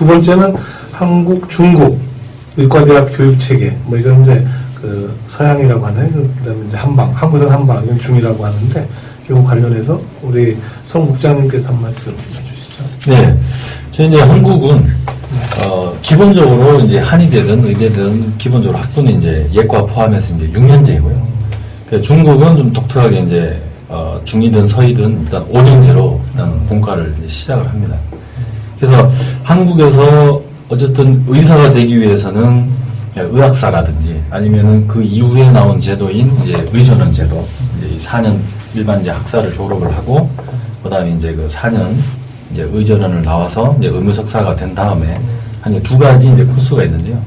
두 번째는 한국, 중국 의과대학 교육체계, 뭐 이건 이제 그 서양이라고 하나요? 그다음에 이제 한방, 한국은 한방, 이건 중이라고 하는데 이거 관련해서 우리 성 국장님께서 한 말씀 해주시죠. 네, 저희 이제 한국은 기본적으로 이제 한의대든 의대든 기본적으로 학부는 이제 예과 포함해서 이제 6년제이고요. 중국은 좀 독특하게 이제 중이든 서이든 일단 5년제로 일단 본과를 이제 시작을 합니다. 그래서 한국에서 어쨌든 의사가 되기 위해서는 의학사라든지 아니면은 그 이후에 나온 제도인 이제 의전원 제도, 이제 4년 일반제 학사를 졸업을 하고 그다음에 이제 그 4년 이제 의전원을 나와서 이제 의무석사가 된 다음에 한 두 가지 이제 코스가 있는데요.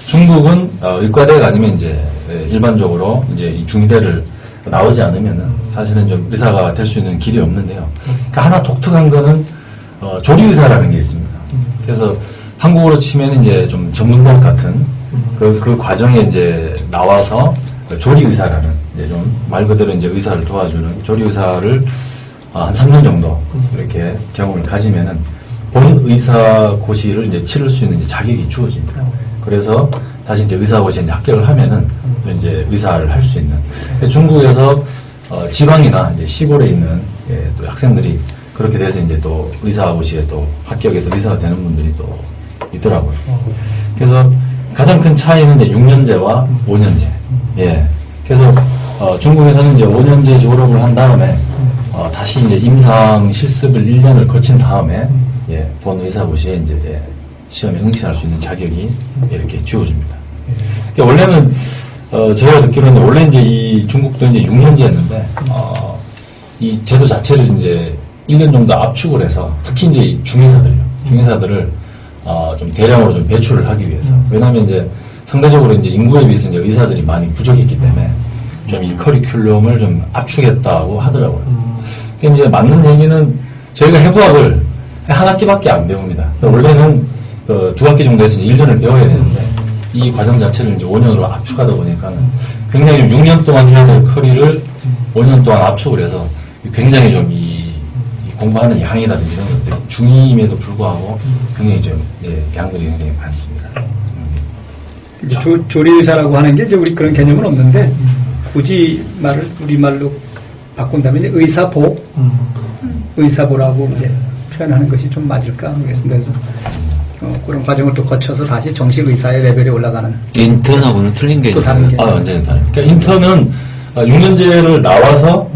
중국은 의과대가 아니면 이제 일반적으로 이제 이 중의대를 나오지 않으면은 사실은 좀 의사가 될 수 있는 길이 없는데요. 그러니까 하나 독특한 거는 조리의사라는 게 있습니다. 그래서 한국으로 치면 이제 좀 전문대학 같은 그 과정에 이제 나와서 조리의사라는 이제 좀 말 그대로 이제 의사를 도와주는 조리의사를 한 3년 정도 이렇게 경험을 가지면은 본 의사고시를 이제 치를 수 있는 이제 자격이 주어집니다. 그래서 다시 이제 의사고시에 이제 합격을 하면은 또 이제 의사를 할 수 있는. 중국에서 지방이나 이제 시골에 있는 또 학생들이 그렇게 돼서 이제 또 의사고시에 또 합격해서 의사가 되는 분들이 또 있더라고요. 그래서 가장 큰 차이는 이제 6년제와 5년제. 예. 그래서 중국에서는 이제 5년제 졸업을 한 다음에 다시 이제 임상 실습을 1년을 거친 다음에 본 의사고시에 이제 시험에 응시할 수 있는 자격이 이렇게 주어집니다. 그러니까 원래는 제가 듣기로는 원래 이제 이 중국도 이제 6년제였는데 이 제도 자체를 이제 1년 정도 압축을 해서 특히 이제 이 중의사들을 좀 대량으로 좀 배출을 하기 위해서. 왜냐하면 이제 상대적으로 이제 인구에 비해서 이제 의사들이 많이 부족했기 때문에 좀 이 커리큘럼을 좀 압축했다고 하더라고요. 그러니까 이제 맞는 얘기는 저희가 해부학을 한 학기밖에 안 배웁니다. 원래는 두 학기 정도 해서 1년을 배워야 되는데 이 과정 자체를 이제 5년으로 압축하다 보니까 굉장히 6년 동안 해야 될 커리를 5년 동안 압축을 해서 굉장히 좀 이 공부하는 양이라든지 이런 것들이 중임에도 불구하고 굉장히 좀 양들이 굉장히 많습니다. 조리의사라고 하는 게 이제 우리 그런 개념은 없는데 굳이 말을 우리말로 바꾼다면 이제 의사보라고 이제 표현하는 것이 좀 맞을까 모르겠습니다. 그래서 그런 과정을 또 거쳐서 다시 정식 의사의 레벨에 올라가는. 인턴하고는 틀린 게 있어요. 완전히 다른. 그러니까 인턴은 6년제를 나와서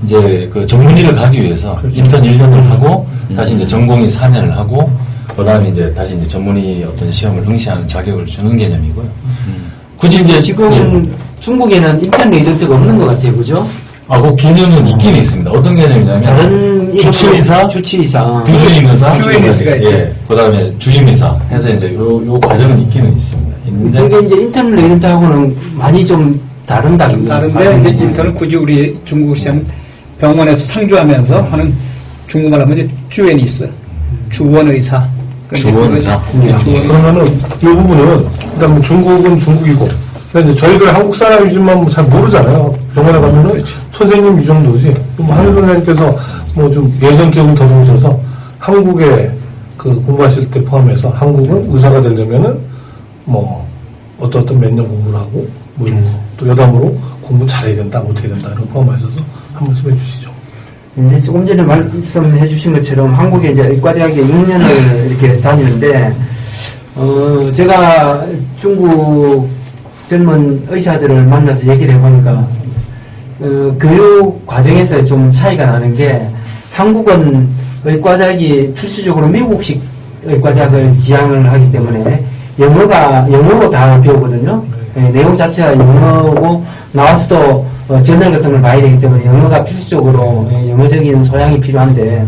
이제 그 전문의를 가기 위해서 인턴 1년을 하고 다시 이제 전공의 4년을 하고 그다음에 이제 다시 이제 전문의 어떤 시험을 응시하는 자격을 주는 개념이고요. 굳이 이제 지금 중국에는 인턴 레지던트가 없는 것 같아요, 그죠? 그 개념은 있긴 있습니다. 어떤 개념이냐면 다른 주치의사, 주임의사, 주임의사가 있죠. 그다음에 주임의사 해서 이제 요 과정은 있기는 있습니다. 있는데 근데 이제 인턴 레지던트하고는 많이 좀 다른데 이제 인턴은 굳이 우리 중국 시장 병원에서 상주하면서 하는 중국말 하면 이제 주원의사, 주원의사. 주원의사. 그러면은 이 부분은 일단 뭐 중국은 중국이고 이제 저희들 한국 사람이지만 뭐 잘 모르잖아요. 병원에 가면은 선생님 이 정도지. 뭐 한의 선생님께서 뭐 좀 예전 기억을 더듬으셔서 한국에 그 공부하실 때 포함해서 한국은 의사가 되려면은 뭐 어떤 몇 년 공부를 하고 뭐 이런 거 또 여담으로 공부 잘해야 된다 못해야 된다 이런 거 포함하셔서 한 말씀 해주시죠. 네, 조금 전에 말씀해 주신 것처럼 한국에 이제 의과대학에 6년을 이렇게 다니는데 제가 중국 젊은 의사들을 만나서 얘기를 해보니까 교육 과정에서 좀 차이가 나는 게 한국은 의과대학이 필수적으로 미국식 의과대학을 지향을 하기 때문에 영어로 다 배우거든요. 내용 자체가 영어고 나와서도 저널 같은 걸 봐야 되기 때문에 영어가 필수적으로 영어적인 소양이 필요한데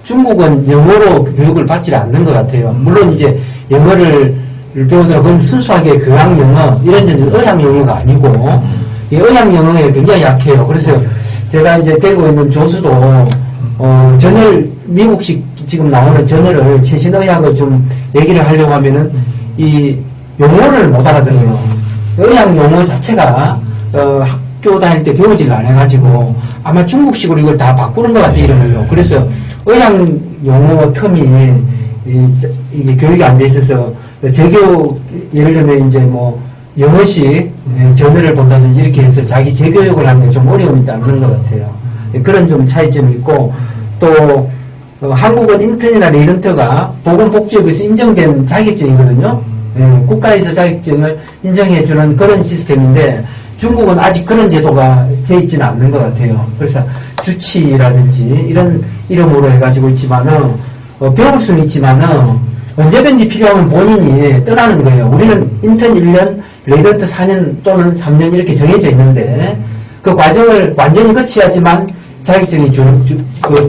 중국은 영어로 교육을 받지 않는 것 같아요. 물론 이제 영어를 배우더라도 그건 순수하게 교양 영어 이런 데는 의학 영어가 아니고 의학 영어에 굉장히 약해요. 그래서 제가 이제 데리고 있는 교수도 저널 미국식 지금 나오는 저널을 최신 의학을 좀 얘기를 하려고 하면은 이 용어를 못 알아들어요. 의학 용어 자체가 학교 다닐 때 배우지를 안 해가지고 아마 중국식으로 이걸 다 바꾸는 것 같아 이러면요. 그래서 의학 용어 텀이 이게 교육이 안 돼 있어서 재교육 예를 들면 이제 뭐 영어식 전어를 본다든지 이렇게 해서 자기 재교육을 하는 게 좀 어려움이 있다는 것 같아요. 그런 좀 차이점이 있고 또 한국은 인턴이나 레이런터가 보건복지부에서 인정된 자격증이거든요. 국가에서 자격증을 인정해주는 그런 시스템인데 중국은 아직 그런 제도가 돼 있지는 않는 것 같아요. 그래서 주치라든지 이런 이름으로 해가지고 있지만은 배울 수는 있지만은 언제든지 필요하면 본인이 떠나는 거예요. 우리는 인턴 1년, 레이런트 4년 또는 3년 이렇게 정해져 있는데 그 과정을 완전히 거쳐야지만 자격증이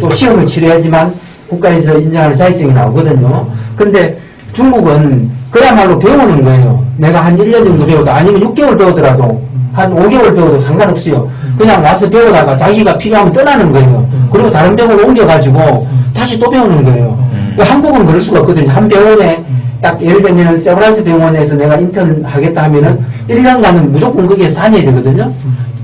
또 시험을 치러야지만 국가에서 인정하는 자격증이 나오거든요. 근데 중국은 그야말로 배우는 거예요. 내가 한 1년 정도 배우다 아니면 6개월 배우더라도 한 5개월 배워도 상관없어요. 그냥 와서 배우다가 자기가 필요하면 떠나는 거예요. 그리고 다른 병원을 옮겨가지고 다시 또 배우는 거예요. 한국은 그럴 수가 없거든요. 한 병원에 딱 예를 들면 세브란스 병원에서 내가 인턴 하겠다 하면은 1년간은 무조건 거기에서 다녀야 되거든요.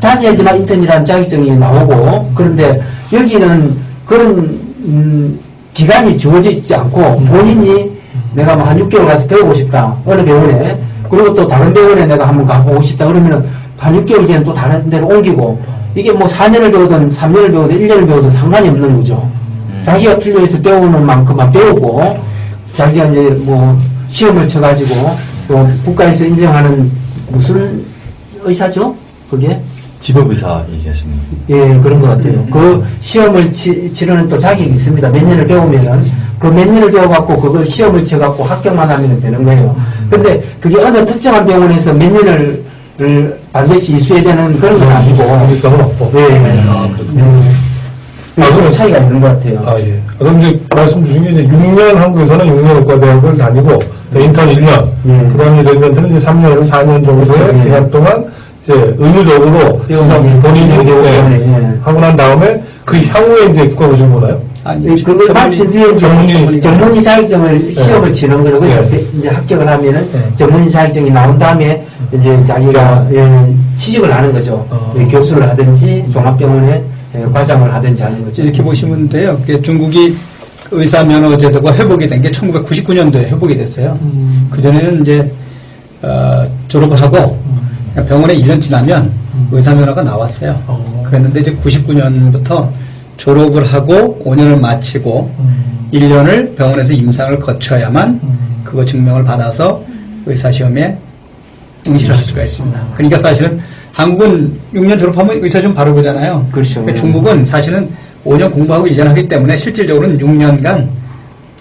다녀야지만 인턴이라는 자격증이 나오고 그런데 여기는 그런 기간이 주어져 있지 않고 본인이 내가 뭐 한 6개월 가서 배우고 싶다. 어느 병원에. 그리고 또 다른 병원에 내가 한번 가보고 싶다. 그러면은 한 6개월 뒤에는 또 다른 데로 옮기고 이게 뭐 4년을 배우든 3년을 배우든 1년을 배우든 상관이 없는 거죠. 자기가 필요해서 배우는 만큼만 배우고 자기가 이제 뭐 시험을 쳐가지고 또 국가에서 인정하는 무슨 의사죠? 그게? 집업의사 얘기하시는 예, 그런 것 같아요. 그 시험을 치르는 또 자격이 있습니다. 몇 년을 배우면은 그 몇 년을 배워갖고 그걸 시험을 쳐갖고 합격만 하면 되는 거예요. 근데 그게 어느 특정한 병원에서 몇 년을 반드시 이수해야 되는 그런 건 아니고. 공직성은 없고. 네. 좀 차이가 있는 것 같아요. 아, 예. 그럼 이제 말씀 주신 게 이제 6년 한국에서는 6년 의과대학을 다니고, 인턴 1년, 예. 그 다음에 레지던트는 이제 3년에서 4년 정도의 그렇죠, 예. 기간 동안 이제 의무적으로 본인이 예. 하고 난 다음에 그 향후에 이제 국가고시를 보나요? 아니, 그걸 마친 뒤에 전문의 자격증을 시험을 치는 거고 예. 이제 합격을 하면은 예. 전문의 자격증이 나온 다음에 이제 자기가 취직을 하는 거죠. 교수를 하든지 종합병원에 과장을 하든지 하는 거죠. 이렇게 보시면 돼요. 중국이 의사 면허 제도가 회복이 된 게 1999년도에 회복이 됐어요. 그전에는 이제 졸업을 하고 병원에 1년 지나면 의사 면허가 나왔어요. 그랬는데 이제 99년부터 졸업을 하고 5년을 마치고 1년을 병원에서 임상을 거쳐야만 그거 증명을 받아서 의사시험에 응시를 할 수가 있습니다. 그러니까 사실은 한국은 6년 졸업하면 의사시험 바로 보잖아요. 그렇죠. 그러니까 중국은 사실은 5년 공부하고 1년 하기 때문에 실질적으로는 6년간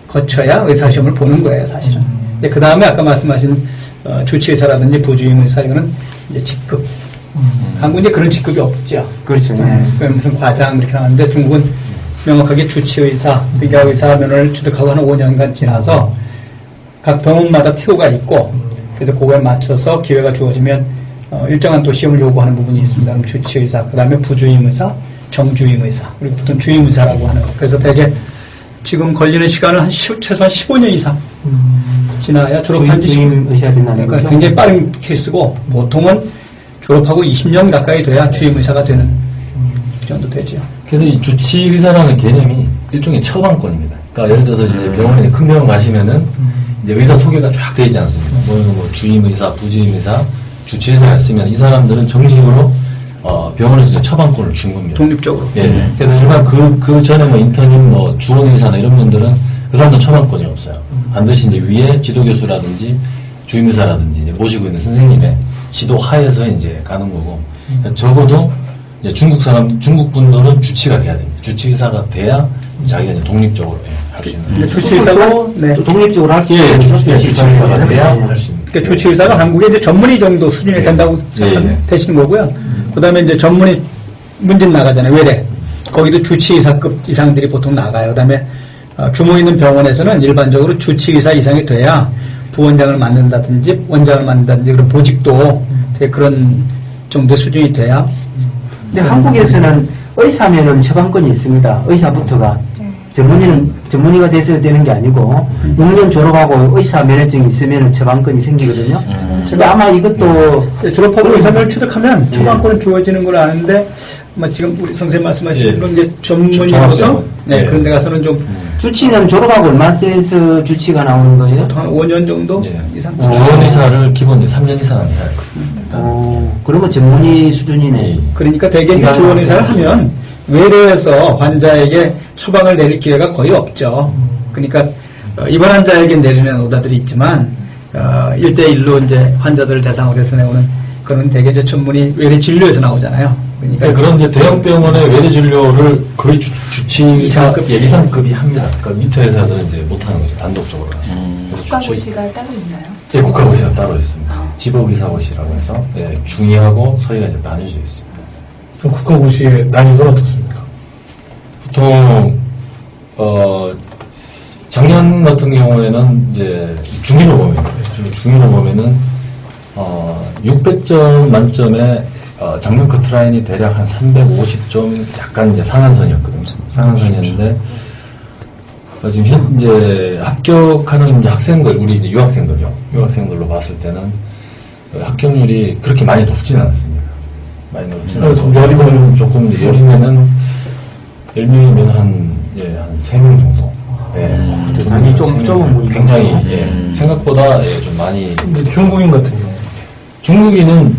거쳐야 의사시험을 보는 거예요, 사실은. 근데 그 다음에 아까 말씀하신 주치의사라든지 부주임의사 이거는 이제 직급. 한국은 이제 그런 직급이 없죠. 그렇죠. 무슨 과장 이렇게 나왔는데 중국은 명확하게 주치의사, 그러니까 의사 면허를 취득하고 한 5년간 지나서 각 병원마다 TO가 있고 그래서 그거에 맞춰서 기회가 주어지면 일정한 또 시험을 요구하는 부분이 있습니다. 그럼 주치의사, 그 다음에 부주임의사, 정주임의사, 그리고 보통 주임의사라고 하는 거. 그래서 대개 지금 걸리는 시간은 최소한 15년 이상 지나야 졸업한 지 주임의사 된다는 그러니까 거죠. 굉장히 빠른 케이스고 보통은 졸업하고 20년 가까이 돼야 주임의사가 되는 그 정도 되죠. 그래서 이 주치의사라는 개념이 일종의 처방권입니다. 그러니까 예를 들어서 이제 병원에 큰 병원 가시면은 이제 의사 소개가 쫙 되어 있지 않습니까? 뭐 주임의사, 부주임의사, 주치의사가 있으면 이 사람들은 정식으로 병원에서 이제 처방권을 준 겁니다. 독립적으로. 예. 그래서 일반 그 전에 뭐 인턴인 뭐 주원의사나 이런 분들은 그 사람들 처방권이 없어요. 반드시 이제 위에 지도교수라든지 주임의사라든지 이제 모시고 있는 선생님의 지도 하에서 이제 가는 거고, 그러니까 적어도 이제 중국 분들은 주치가 돼야 됩니다. 주치의사가 돼야 자기가 이제 독립적으로 할 수 있는. 주치의사가 또 독립적으로 할 수 예, 있는 주치의사가 돼야 할 수 있는. 그러니까 주치의사가 한국의 이제 전문의 정도 수준이 된다고 생각하면 되시는 거고요. 그 다음에 이제 전문의 문진 나가잖아요. 외래. 거기도 주치의사급 이상들이 보통 나가요. 그 다음에 규모 있는 병원에서는 일반적으로 주치의사 이상이 돼야 부원장을 맡는다든지 원장을 맡는다든지 그런 보직도 되게 그런 정도의 수준이 돼야. 근데 한국에서는 의사면은 처방권이 있습니다. 의사부터가. 전문의가 돼서 되는 게 아니고 6년 졸업하고 의사 면허증이 있으면 처방권이 생기거든요. 근데 아마 이것도 졸업하고 의사면을 취득하면 처방권은 주어지는 걸 아는데 아마 지금 우리 선생님 말씀하신 그런 이제 전문의로서 그런 데 가서는 좀 주치는 졸업하고 얼마 돼서 주치가 나오는 거예요? 한 5년 정도 예. 이상. 주원 의사를 기본 이제 3년 이상 해야 해요. 그러면 전문의 수준이네. 그러니까 대개 이제 주원 의사를 하면 외래에서 환자에게 처방을 내릴 기회가 거의 없죠. 그러니까 입원 환자에게 내리는 의사들이 있지만 1대1로 이제 환자들을 대상으로 해서 내오는 그런 대개 이제 전문의 외래 진료에서 나오잖아요. 그러니까 그런 이제 대형 병원의 외래 진료를 거의 주치 이상급. 이상급이 합니다. 그러니까 밑에 의사들은 이제 못하는 거죠. 단독적으로. 그래서 주치 국가고시가 따로 있나요? 제 국가고시가 따로 있습니다. 지법의사고시라고 해서 중의하고 서의가 이제 나뉘어져 있습니다. 그럼 국가고시의 난이도는 어떻습니까? 보통 작년 같은 경우에는 이제 중의로 보면 중의로 보면은 600점 만점에 작년 커트라인이 대략 한 350점 약간 이제 상한선이었거든요. 상한선이었는데 지금 현재 합격하는 이제 학생들 우리 이제 유학생들로 봤을 때는 합격률이 그렇게 많이 높지는 않습니다. 많이 높지는 않고 열이면 조금 이제 열이면은 10명이면 한 3명 정도. 많이 좀 좁은 분이 굉장히 생각보다 좀 많이. 근데 중국인 같은 경우. 중국인은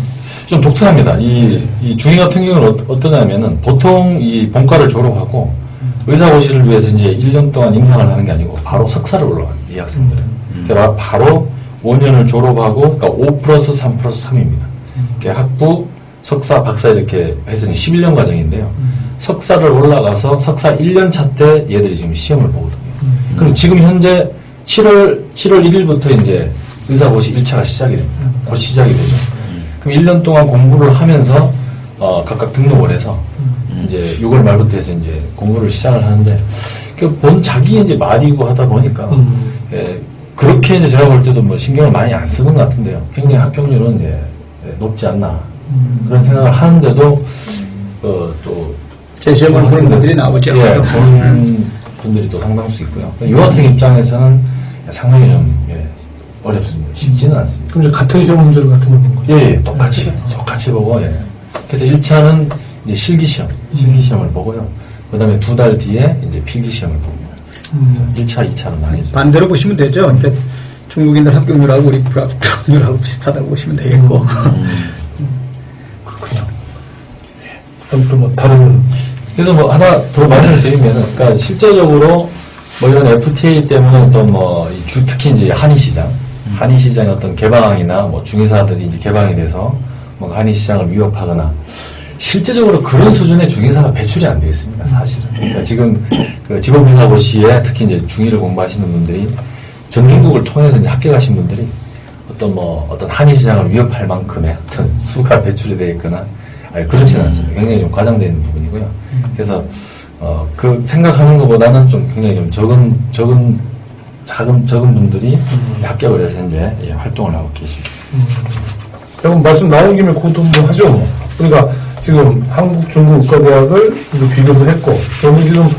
좀 독특합니다. 이 중위 같은 경우는 어떠냐면은 보통 이 본과를 졸업하고 의사고시를 위해서 이제 1년 동안 임상을 하는 게 아니고 바로 석사를 올라갑니다. 이 학생들은. 그러니까 바로 5년을 졸업하고 그러니까 5 플러스 3 플러스 3입니다. 그러니까 학부, 석사, 박사 이렇게 해서 11년 과정인데요. 석사를 올라가서 석사 1년 차 때 얘들이 지금 시험을 보거든요. 그럼 지금 현재 7월 1일부터 이제 의사고시 1차가 시작이 됩니다. 곧 시작이 되죠. 그럼 1년 동안 공부를 하면서 각각 등록을 해서 이제 6월 말부터 해서 이제 공부를 시작을 하는데 본 자기 이제 말이고 하다 보니까 그렇게 이제 제가 볼 때도 뭐 신경을 많이 안 쓰는 것 같은데요. 굉장히 합격률은 이제 높지 않나 그런 생각을 하는데도 또 재시험을 보는 분들이 나오죠. 보는 분들이 또 상당수 있고요. 유학생 입장에서는 상당히 좀 어렵습니다. 쉽지는 않습니다. 그럼 이제 같은 시험 문제를 같은 걸 보는 거죠? 똑같이 보고, 그래서 1차는 이제 실기시험을 보고요. 그 다음에 2달 뒤에 이제 필기시험을 봅니다. 그래서 1차, 2차로 나뉘죠. 반대로 보시면 되죠. 그러니까 중국인들 합격률하고 우리 불합격률하고 비슷하다고 보시면 되겠고. 그렇군요. 그럼 또 뭐 다른 그래서 뭐 하나 더 말씀을 드리면은, 그러니까 실제적으로 뭐 이런 FTA 때문에 어떤 뭐 특히 이제 한의시장의 어떤 개방이나 뭐 중의사들이 이제 개방이 돼서 뭐 한의시장을 위협하거나 실제적으로 그런 수준의 중의사가 배출이 안 되어 있습니다, 사실은. 그러니까 지금 그 지법의사고시에 특히 이제 중의를 공부하시는 분들이 전중국을 통해서 이제 합격하신 분들이 어떤 한의시장을 위협할 만큼의 어떤 수가 배출이 되어 있거나 그렇지는 않습니다. 굉장히 좀 과장되어 있는 부분이고요. 그래서 그 생각하는 것보다는 좀 굉장히 좀 적은 분들이 합격을 해서 현재 활동을 하고 계십니다. 그럼 말씀 나온 김에 그것도 뭐 하죠. 뭐. 그러니까 지금 한국 중국 의과대학을 비교도 했고, 그러면 지금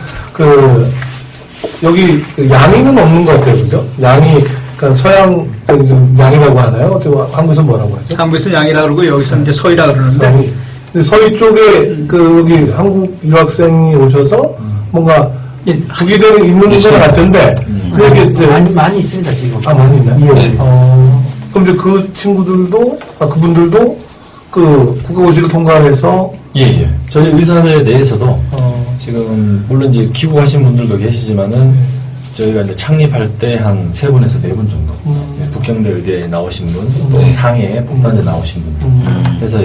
여기 양의는 없는 것 같아요, 그죠? 그러니까 서양 좀 양이라고 하나요? 어떻게 한국에서 뭐라고 하죠? 한국에서 양이라고 그러고 여기서 이제 서희라고 그러는데. 서희. 근데 서희 쪽에 여기 한국 유학생이 오셔서 뭔가 부기되는 있는 것 같은데, 근데 이게 이제 많이 있습니다, 지금. 많이 있나요? 그럼 이제 그 친구들도, 그분들도 국가고시를 통과해서. 저희 의사들 내에서도 지금, 물론 이제 귀국하신 분들도 계시지만은, 저희가 이제 창립할 때 한 3분에서 4분 정도. 북경대 의대에 나오신 분, 또 상해에 복단대 나오신 분. 그래서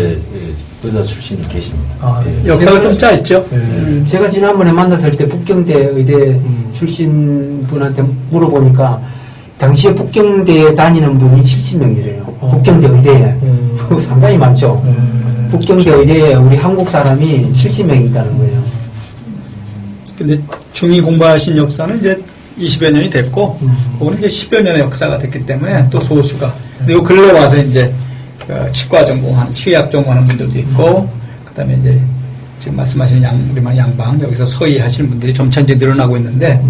의사 출신이 계십니다. 역사가 좀 짧죠. 제가 지난번에 만났을 때 북경대 의대 출신 분한테 물어보니까 당시에 북경대에 다니는 분이 70명이래요. 북경대 의대에. 상당히 많죠. 북경대 의대에 우리 한국 사람이 70명 있다는 거예요. 근데 중위 공부하신 역사는 이제 20여 년이 됐고, 그거는 이제 10여 년의 역사가 됐기 때문에 또 소수가. 그리고 근래 와서 이제 치과 전공하는, 치의학 전공하는 분들도 있고, 그 다음에 이제 지금 말씀하신 우리말 양방, 여기서 서의 하시는 분들이 점차 이제 늘어나고 있는데,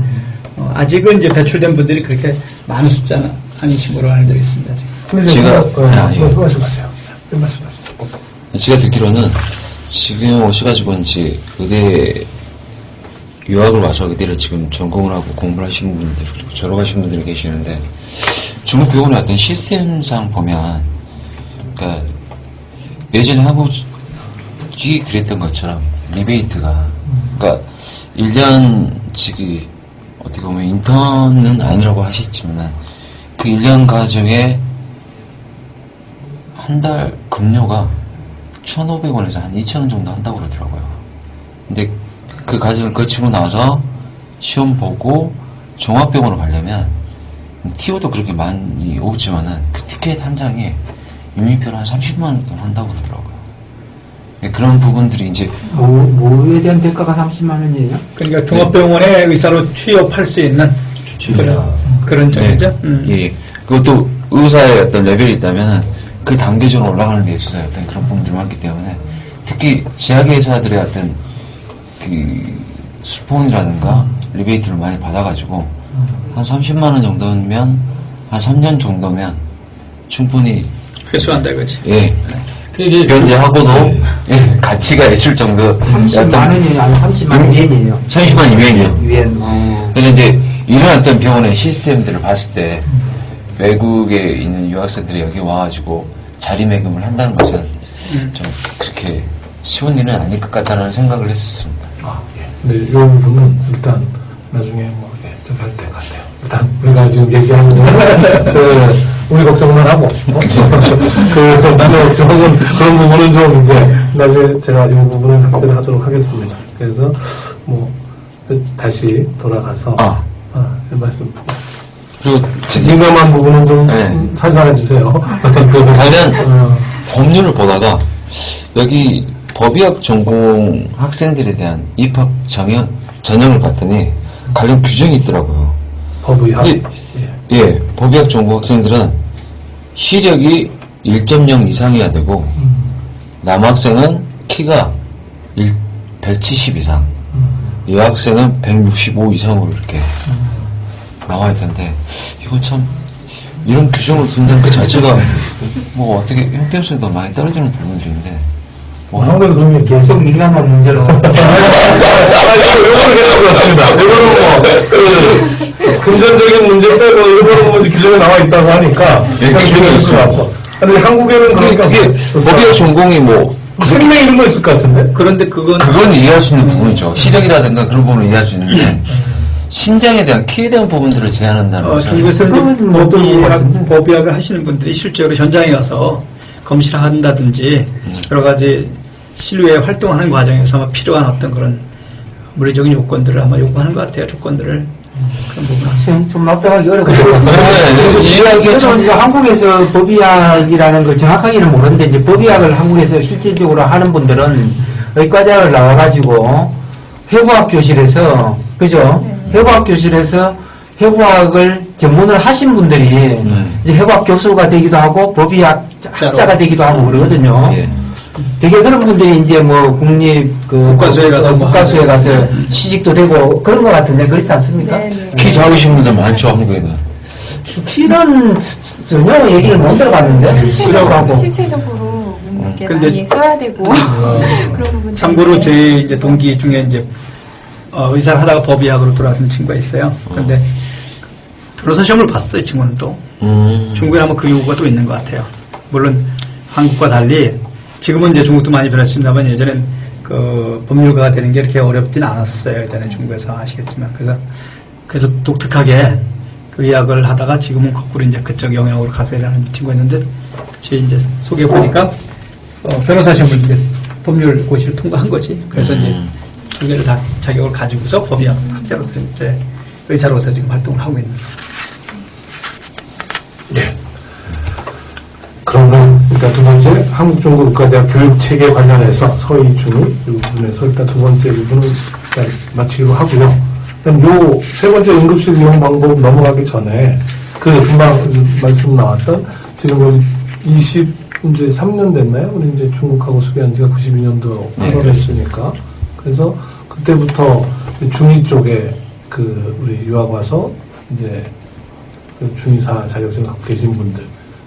아직은 이제 배출된 분들이 그렇게 많은 숫자는 아니신 걸로 알고 있습니다. 말씀하세요. 제가 듣기로는 지금 오셔가지고 이제 의대 유학을 와서 그대로 지금 전공을 하고 공부를 하시는 분들, 그리고 졸업하신 분들이 계시는데, 중국 병원의 어떤 시스템상 보면, 그러니까 예전에 한국이 그랬던 것처럼 리베이트가, 그러니까 1년치기 어떻게 보면 인턴은 아니라고 하셨지만 그 1년 과정에 한 달 급료가 1,500원에서 한 2,000원 정도 한다고 그러더라고요. 근데 그 과정을 거치고 나서 시험 보고 종합병원으로 가려면 티오도 그렇게 많이 오지만은 그 티켓 한 장에 유니표를 한 30만 원 돈 한다고 그러더라고요. 그런 부분들이 이제 뭐에 대한 대가가 30만 원이에요? 그러니까 종합병원의 의사로 취업할 수 있는 그런 점이죠. 예. 그것도 의사의 어떤 레벨이 있다면 그 단계적으로 올라가는 데 있어서 어떤 그런 부분들이 많기 때문에 특히 제약회사들의 어떤 그 수폰이라든가 리베이트를 많이 받아가지고 한 30만 원 정도면 한 3년 정도면 충분히 회수한다 이거지. 예. 그게 변제하고도 예, 가치가 있을 정도 30만 원이 아니 30만 원 위엔이에요. 30만 이면이요. 위엔. 근데 이제 이런 어떤 병원의 시스템들을 봤을 때 외국에 있는 유학생들이 여기 와가지고 자리매김을 한다는 것은 좀 그렇게 쉬운 일은 아닐 것 같다는 생각을 했었습니다. 근데 이 부분은 일단 나중에 뭐 저기 할 것 같아요. 일단 우리가 지금 얘기하는 그 우리 걱정만 하고 그 걱정은 그런 부분은 좀 이제 나중에 제가 이 부분은 삭제를 하도록 하겠습니다. 그래서 뭐 다시 돌아가서 말씀. 그리고 민감한 부분은 좀 네. 살살해 주세요. 가면 법률을 보다가 여기 법의학 전공 학생들에 대한 입학 전형을 봤더니 관련 규정이 있더라고요. 법의학. 예, 법의학 전공 학생들은 시력이 1.0 이상이어야 되고 남학생은 키가 170 이상, 여학생은 165 이상으로 이렇게 나와 있던데 이건 참 이런 규정을 둔다는 그 자체가 뭐 어떻게 형평성도 많이 떨어지는 부분들인데 뭐 한국에서 그런 게 계속 민감한 문제로. 이거는 괜찮은 것 같습니다. 이거는 금전적인 문제 빼고 일본은 뭐 규정이 나와 있다고 하니까 예, 규정이 있어요. 근데 한국에는 그러니까 그게 법의학 전공이 뭐 생명 이런 거 있을 것 같은데? 그런데 그건 이해할 수 있는 부분이죠. 시력이라든가 그런 부분을 이해할 수 있는데 신장에 대한 키에 대한 부분들을 제한한다는 거죠. 중국에서 그건 법의학을 하시는 분들이 실제로 현장에 가서 검시를 한다든지 여러 가지 실외 활동하는 과정에서 아마 필요한 어떤 그런 물리적인 요건들을 아마 요구하는 것 같아요. 조건들을. 그런 부분. 좀 납득하기 어렵거든요. 이해하기 참 그래서 한국에서 법의학이라는 걸 정확하게는 모르는데 이제 법의학을 한국에서 실질적으로 하는 분들은 의과대학을 나와가지고 해부학 교실에서 그죠? 해부학 교실에서 해부학을 전문을 하신 분들이 이제 해부학 교수가 되기도 하고 법의학 학자가 되기도 하고 그러거든요. 예. 되게 그런 분들이 이제 뭐 국립 국가수에 가서 뭐 국가수에 가서 취직도 되고 그런 것 같은데 그렇지 않습니까? 네. 키 작으신 분들 많죠 한국에는. 키는 전혀 얘기를 못 들어봤는데 그러고 실체적으로 이렇게 근데 많이 써야 되고 그런 부분. 참고로 제 이제 동기 중에 이제 의사를 하다가 법의학으로 돌아선 친구가 있어요. 그런데 변호사 시험을 봤어요. 이 친구는 또 중국에 아마 그 요구가 또 있는 것 같아요. 물론 한국과 달리 지금은 이제 중국도 많이 변했습니다만 예전엔 그 법률가가 되는 게 이렇게 어렵진 않았어요. 예전에 중국에서 아시겠지만 그래서 독특하게 그 의학을 하다가 지금은 거꾸로 이제 그쪽 영역으로 가서 일하는 친구가 있는데 제 이제 소개 보니까 변호사 시험을 이제 법률 고시를 통과한 거지. 그래서 이제 두 개를 다 자격을 가지고서 법의학 학자로서 이제 의사로서 지금 활동을 하고 있는. 네. 그러면 일단 두 번째 한국종국의과대학 교육체계 관련해서 서희 중이 이 부분에서 일단 두 번째 부분을 일단 마치기로 하고요. 그다음 요 세 번째 응급실 이용 방법 넘어가기 전에 그 금방 말씀 나왔던 지금 이제 3년 됐나요? 우리 이제 중국하고 수교한 지가 92년도 8월에 했으니까 그래서 그때부터 중위 쪽에 그 우리 유학 와서 이제 그 중의사 자격증 갖고 계신 분들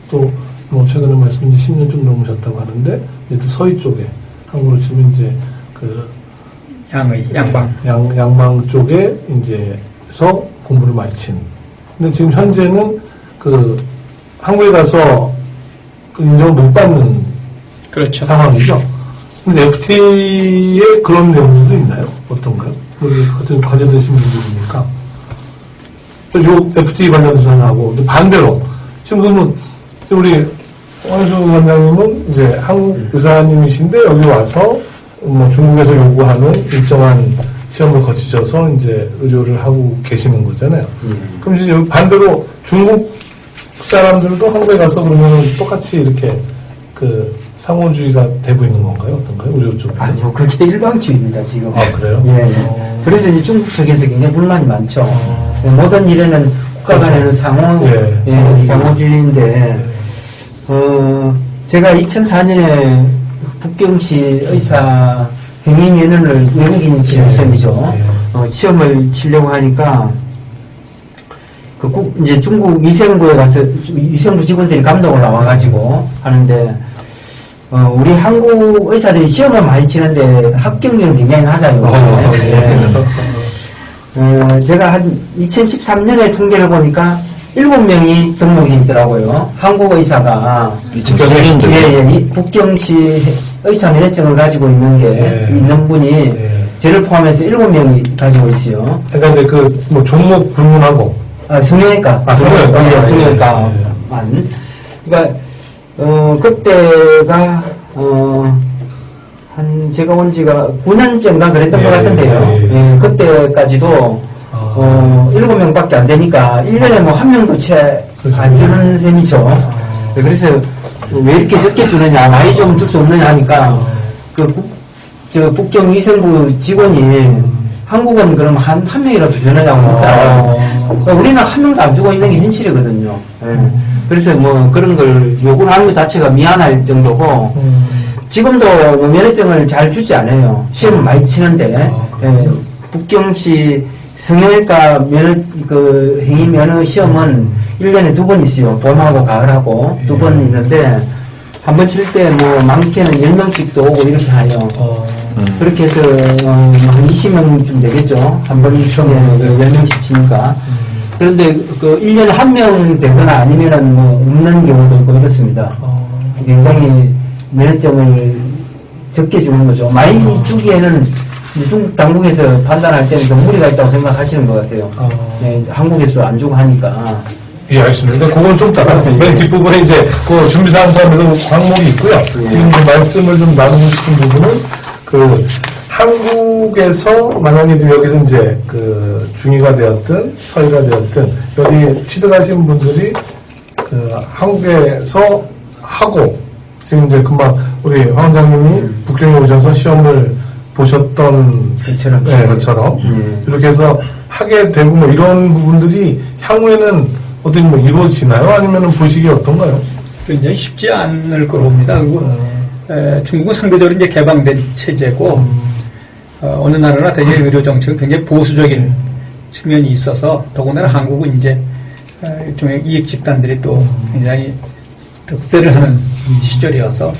또 뭐 최근에 말씀 10년 좀 넘으셨다고 하는데 이제 서희 쪽에 한국으로 치면 이제 그 양방. 양방 쪽에 이제서 공부를 마친. 근데 지금 현재는 그 한국에 가서 그 인정을 못 받는 그렇죠. 상황이죠. 근데 FTA에 그런 내용들도 있나요? 어떤가요? 우리 같은 관여되신 분들이니까. 요 FTA 관련해서하고 반대로 지금 그러면 우리 원수 원장님은 이제 한국 의사님이신데 여기 와서 뭐 중국에서 요구하는 일정한 시험을 거치셔서 이제 의료를 하고 계시는 거잖아요. 그럼 이제 여기 반대로 중국 사람들도 한국에 가서 그러면 똑같이 이렇게 그 상호주의가 되고 있는 건가요? 어떤가요? 의료 쪽에? 아니요, 그게 일방주의입니다, 지금. 아, 그래요? 예, 예. 그래서 이제 중국 측에서 굉장히 불만이 많죠. 예, 모든 일에는 국가 간에는 상호주의인데, 제가 2004년에 북경시 의사 행위면허를 외국인 시험이죠. 시험을 치려고 하니까, 이제 중국 위생부에 가서 위생부 직원들이 감독을 나와가지고 하는데, 우리 한국 의사들이 시험을 많이 치는데 합격률은 굉장히 낮아요. 제가 한 2013년에 통계를 보니까 7명이 등록이 있더라고요. 한국 의사가. 2014년도. 예, 북경시 의사 면허증을 가지고 있는 분이 저를 포함해서 7명이 가지고 있어요. 그러니까 이제 그 뭐 종목 불문하고 성형외과. 성형외과. 예, 성형외과만. 그러니까 그때가, 제가 온 지가 9년째인가 그랬던 것 같은데요. 예, 그때까지도, 7명밖에 안 되니까, 1년에 뭐 1명도 채 안 주는 셈이죠. 그래서, 왜 이렇게 적게 주느냐, 많이 좀 줄 수 없느냐 하니까, 북경 위생부 직원이, 한국은 그럼 한 명이라도 주느냐고 묻더라고요. 우리는 한 명도 안 주고 있는 게 현실이거든요. 예. 그래서 뭐 그런 걸 요구를 하는 것 자체가 미안할 정도고, 지금도 뭐 면허증을 잘 주지 않아요. 시험을 많이 치는데, 북경시 성형외과 행위 면허 시험은 1년에 2번 있어요. 봄하고 가을하고 2번 있는데, 한 번 칠 때 뭐 많게는 10명씩도 오고 이렇게 하요. 그렇게 해서 한 20명쯤 되겠죠. 한 번 시험에 10명씩 치니까. 그런데 그 1년에 1명 되거나 아니면은 뭐 없는 경우도 있고 이렇습니다. 굉장히 면허증을 적게 주는 거죠. 많이 주기에는 중국 당국에서 판단할 때는 좀 무리가 있다고 생각하시는 것 같아요. 네, 한국에서 안 주고 하니까. 예, 알겠습니다. 그건 좀 따라. 맨 뒷부분에 이제 그 준비사항 포함해서 항목이 있고요. 지금 이제 말씀을 좀 나누고 싶은 부분은 그 한국에서 만약에 지금 여기서 이제 그 중의가 되었든 서의가 되었든 여기 취득하신 분들이 그 한국에서 하고 지금 이제 금방 우리 황 원장님이 북경에 오셔서 시험을 보셨던 것처럼 이렇게 해서 하게 되고 뭐 이런 부분들이 향후에는 어떻게 뭐 이루어지나요? 아니면 보시기에 어떤가요? 굉장히 쉽지 않을 거로 봅니다. 그리고 중국은 상대적으로 이제 개방된 체제고 어느 나라나 되게 의료 정책은 굉장히 보수적인 측면이 있어서 더군다나 한국은 이제 일종의 이익 집단들이 또 굉장히 득세를 하는 시절이어서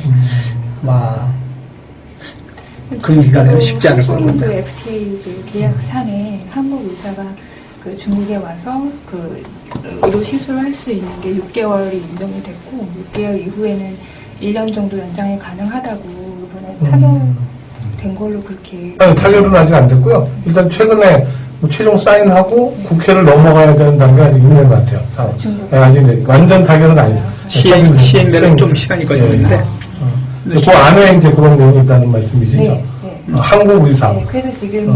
아마 그런 기간에는 쉽지 않을 거로 봅니다. 그 FTA 그 계약상에 한국 의사가 그 중국에 와서 그 의료 시술을 할 수 있는 게 6개월이 인정이 됐고 6개월 이후에는 1년 정도 연장이 가능하다고 이번에 타결된 걸로 그렇게. 아니, 타결은 아직 안 됐고요. 일단 최근에 뭐 최종 사인하고 국회를 넘어가야 되는 단계가 아직 있는 것 같아요. 네, 아직 이제 완전 타결은 아니죠. 시행되는 좀 시간이 걸리는데. 그 안에 이제 그런 내용이 있다는 말씀이시죠? 네. 한국 의사. 네, 그래서 지금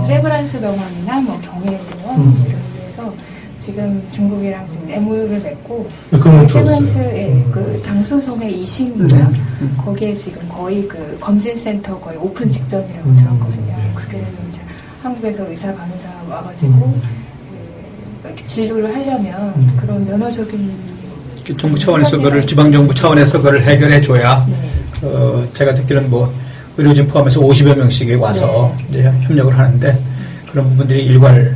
레브란스 병원이나 뭐 경희병원 이런 데서 지금 중국이랑 지금 MOU를 맺고 레브란스의 그 장수성의 이신인가 거기에 지금 거의 그 검진센터 거의 오픈 직전이라고 들었거든요. 그때는 이제 한국에서 의사 간호사 와가지고 이렇게 진료를 하려면 그런 면허적인 정부 차원에서 그걸 지방정부 차원에서 그걸 해결해 줘야 제가 듣기로는 뭐 의료진 포함해서 50여 명씩이 와서 이제 협력을 하는데 그런 부분들이 일괄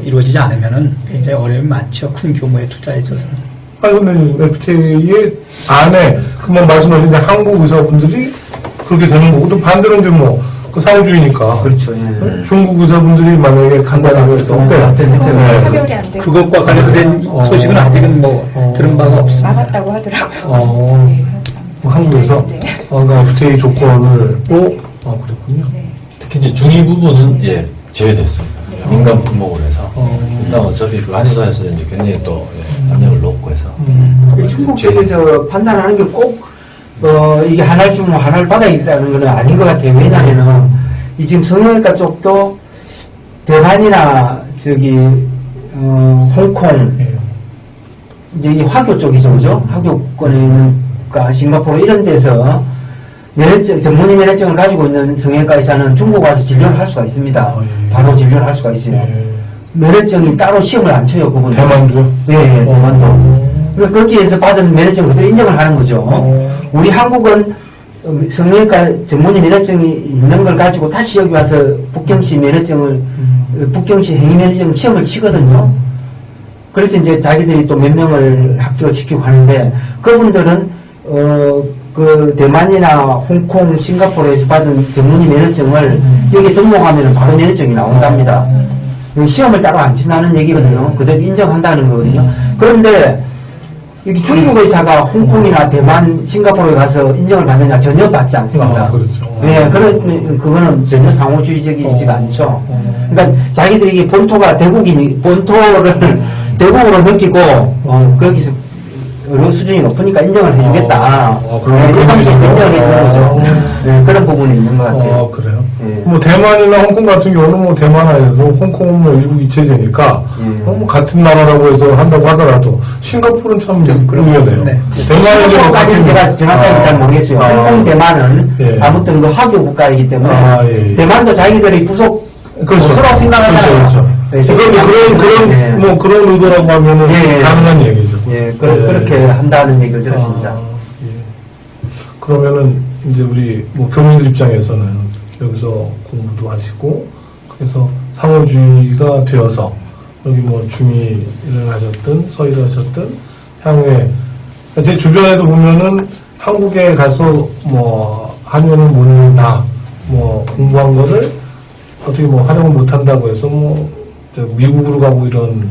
이루어지지 않으면은 굉장히 어려움이 많죠. 큰 규모의 투자에 있어서는. 아니 근데 FTA의 안에 그만 말씀하신 한국 의사분들이 그렇게 되는 거고 또 반대로 이제 뭐 그 사회주의니까. 그렇죠. 예. 중국 의사분들이 만약에 간다라고 해서 어때요? 파별이 안 되고 그것과 관련된 소식은 아직은 들은 바가 없습니다. 막았다고 하더라고요. 네, 한국에서 네. 그러니까 FTA 조건을 그랬군요. 네. 특히 이제 중위 부분은 예, 제외됐습니다. 민간 품목으로 해서 일단 어차피 그 한의사에서 이제 굉장히 또 압력을 놓고 해서 중국 측에서 판단하는 게 꼭 이게 하나를 주면 하나를 받아야겠다는 건 아닌 것 같아요. 왜냐하면은 이 지금 성형외과 쪽도 대만이나 홍콩 이제 이 화교 쪽이죠, 그죠? 화교권에 있는 싱가포르 이런 데서 전문의 면허증을 가지고 있는 성형외과 의사는 중국 와서 진료를 할 수가 있습니다. 바로 진료를 할 수가 있어요. 면허증이 따로 시험을 안 쳐요, 그분은. 대만도요? 네, 대만도. 그러니까 거기에서 받은 면허증을 그대로 인정을 하는 거죠. 우리 한국은 성형외과 전문의 면허증이 있는 걸 가지고 다시 여기 와서 북경시 북경시 행위 면허증 시험을 치거든요. 그래서 이제 자기들이 또 몇 명을 합격시키고 하는데, 그분들은 그 대만이나 홍콩, 싱가포르에서 받은 전문의 면허증을 여기 등록하면 바로 면허증이 나온답니다. 시험을 따로 안 친다는 얘기거든요. 그대로 인정한다는 거거든요. 그런데 여기 중국 의사가 홍콩이나 대만, 싱가포르에 가서 인정을 받느냐? 전혀 받지 않습니다. 그렇죠. 네, 그거는 전혀 상호주의적이지가 않죠. 그러니까 자기들이 본토가 본토를 대국으로 느끼고, 거기서 의료 수준이 높으니까 인정을 해주겠다. 일방적으로 인정을 해주는 거죠. 네, 그런 부분이 있는 것 같아요. 그래요? 예. 뭐 대만이나 홍콩 같은 경우는 대만 안에서 홍콩은 일국 이체제니까 같은 나라라고 해서 한다고 하더라도 싱가포르는 참 의외네요. 네. 싱가포르까지는 제가 정확하게 잘 모르겠어요. 홍콩, 대만은 아무튼 그 화교 국가이기 때문에 대만도 자기들이 부속 서로 생각하잖아요. 그렇죠. 그런 의도라고 하면은 가능한 얘기죠. 그렇게 한다는 얘기를 들었습니다. 그러면은 이제 우리 교민들 입장에서는 여기서 공부도 하시고 그래서 상호주의가 되어서 여기 중의를 하셨든 서의를 하셨든 향후에 제 주변에도 보면은 한국에 가서 한의원을 못 읽는다 공부한 거를 어떻게 활용을 못 한다고 해서 미국으로 가고 이런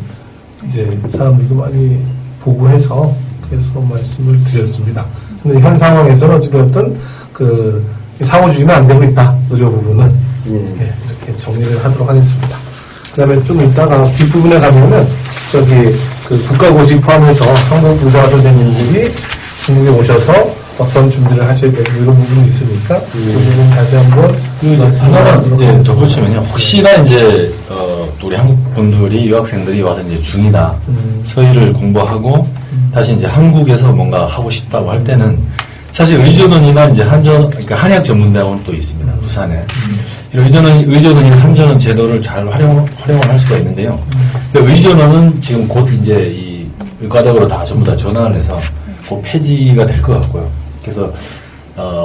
이제 사람들도 많이 보고 해서 그래서 말씀을 드렸습니다. 근데 현 상황에서는 어찌되었든 상호주의는 안 되고 있다. 의료 부분은 이렇게 정리를 하도록 하겠습니다. 그다음에 좀 이따가 뒷부분에 가면은 국가고시 포함해서 한국 의사 선생님들이 중국에 오셔서 어떤 준비를 하셔야 되고 이런 부분이 있으니까 그 부분 다시 한번 하나만 이제 덧붙이면요. 혹시나 이제 우리 한국 분들이 유학생들이 와서 이제 중이나 서의를 공부하고 다시 이제 한국에서 뭔가 하고 싶다고 할 때는 사실 의전원이나 이제 그러니까 한의학 전문대학원 또 있습니다. 부산에. 이런 의전원이나 한전원 제도를 잘 활용을 할 수가 있는데요. 근데 의전원은 지금 곧 이제 이 의과대학으로 다 전부 다 전환을 해서 곧 폐지가 될 것 같고요. 그래서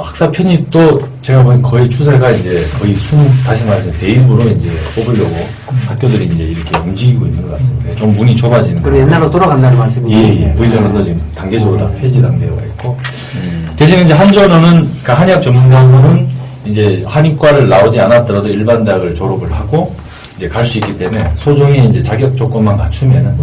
학사 편입도 제가 보기엔 거의 추세가 이제 거의 다시 말해서 대입으로 이제 뽑으려고 학교들이 이제 이렇게 움직이고 있는 것 같습니다. 좀 문이 좁아지는. 그리고 옛날로 돌아간다는 말씀이에요. 의전원도 지금 단계적으로 다 폐지 단계가 있고. 대신에 이제 한전원은, 그러니까 한의학 전문대학원은 이제 한의과를 나오지 않았더라도 일반 대학을 졸업을 하고 이제 갈 수 있기 때문에 소정의 이제 자격 조건만 갖추면은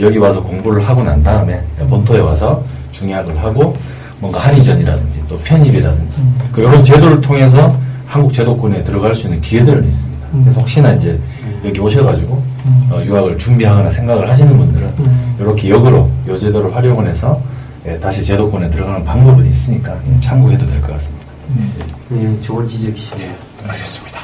여기 와서 공부를 하고 난 다음에 본토에 와서 중의학을 하고 뭔가 한의전이라든지 또 편입이라든지 이런 제도를 통해서 한국 제도권에 들어갈 수 있는 기회들은 있습니다. 그래서 혹시나 이제 여기 오셔가지고 유학을 준비하거나 생각을 하시는 분들은 이렇게 역으로 이 제도를 활용을 해서 다시 제도권에 들어가는 방법은 있으니까 참고해도 될 것 같습니다. 좋은 지적이시네요. 알겠습니다.